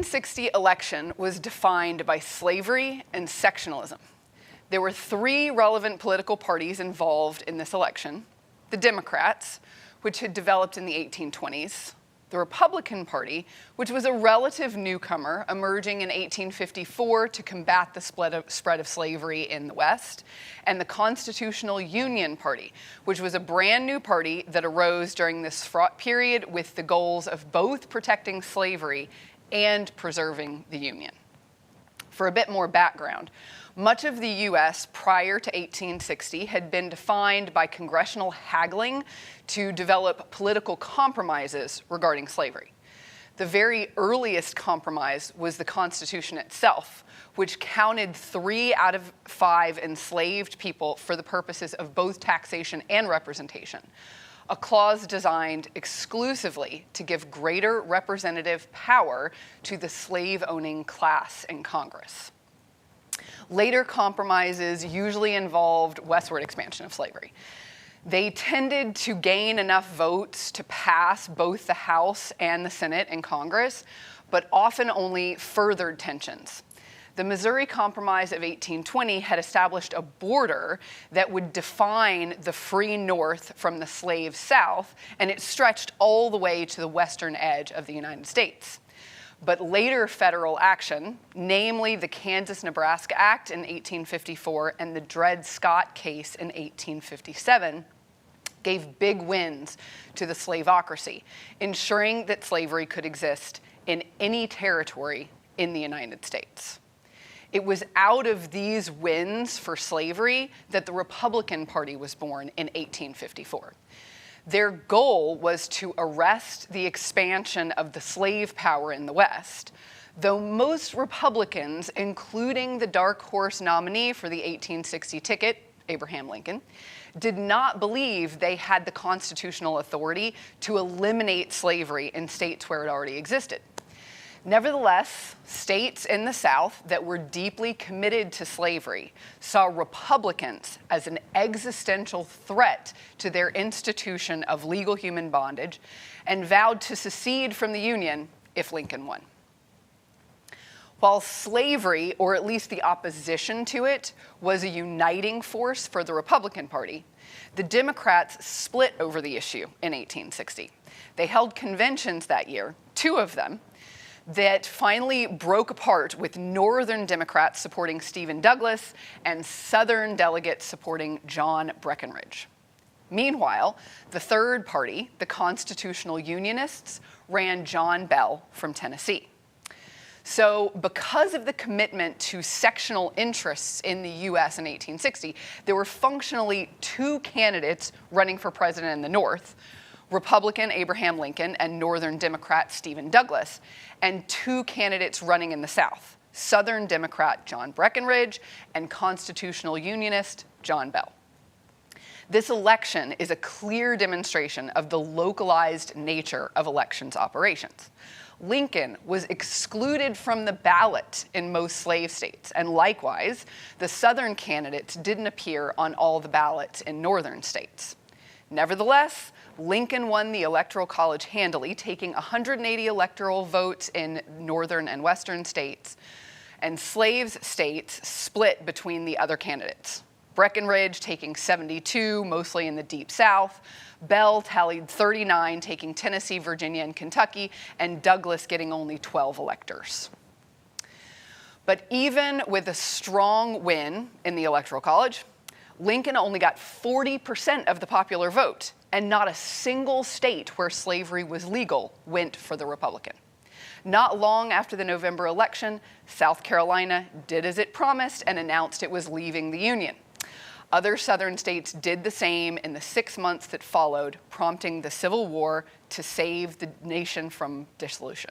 1860 election was defined by slavery and sectionalism. There were three relevant political parties involved in this election: the Democrats, which had developed in the 1820s, the Republican Party, which was a relative newcomer emerging in 1854 to combat the spread of slavery in the West, and the Constitutional Union Party, which was a brand new party that arose during this fraught period with the goals of both protecting slavery and preserving the Union. For a bit more background, much of the US prior to 1860 had been defined by congressional haggling to develop political compromises regarding slavery. The very earliest compromise was the Constitution itself, which counted 3 out of 5 enslaved people for the purposes of both taxation and representation, a clause designed exclusively to give greater representative power to the slave-owning class in Congress. Later compromises usually involved westward expansion of slavery. They tended to gain enough votes to pass both the House and the Senate in Congress, but often only furthered tensions. The Missouri Compromise of 1820 had established a border that would define the free North from the slave South, and it stretched all the way to the western edge of the United States. But later federal action, namely the Kansas-Nebraska Act in 1854 and the Dred Scott case in 1857, gave big wins to the slaveocracy, ensuring that slavery could exist in any territory in the United States. It was out of these wins for slavery that the Republican Party was born in 1854. Their goal was to arrest the expansion of the slave power in the West, though most Republicans, including the dark horse nominee for the 1860 ticket, Abraham Lincoln, did not believe they had the constitutional authority to eliminate slavery in states where it already existed. Nevertheless, states in the South that were deeply committed to slavery saw Republicans as an existential threat to their institution of legal human bondage and vowed to secede from the Union if Lincoln won. While slavery, or at least the opposition to it, was a uniting force for the Republican Party, the Democrats split over the issue in 1860. They held conventions that year, 2 of them, that finally broke apart with Northern Democrats supporting Stephen Douglas and Southern delegates supporting John Breckinridge. Meanwhile, the third party, the Constitutional Unionists, ran John Bell from Tennessee. So because of the commitment to sectional interests in the US in 1860, there were functionally 2 candidates running for president in the North, Republican Abraham Lincoln and Northern Democrat Stephen Douglas, and 2 candidates running in the South, Southern Democrat John Breckinridge and Constitutional Unionist John Bell. This election is a clear demonstration of the localized nature of elections operations. Lincoln was excluded from the ballot in most slave states, and likewise, the Southern candidates didn't appear on all the ballots in Northern states. Nevertheless, Lincoln won the Electoral College handily, taking 180 electoral votes in northern and western states, and slave states split between the other candidates. Breckinridge taking 72, mostly in the Deep South, Bell tallied 39, taking Tennessee, Virginia, and Kentucky, and Douglas getting only 12 electors. But even with a strong win in the Electoral College, Lincoln only got 40% of the popular vote, and not a single state where slavery was legal went for the Republican. Not long after the November election, South Carolina did as it promised and announced it was leaving the Union. Other Southern states did the same in the 6 months that followed, prompting the Civil War to save the nation from dissolution.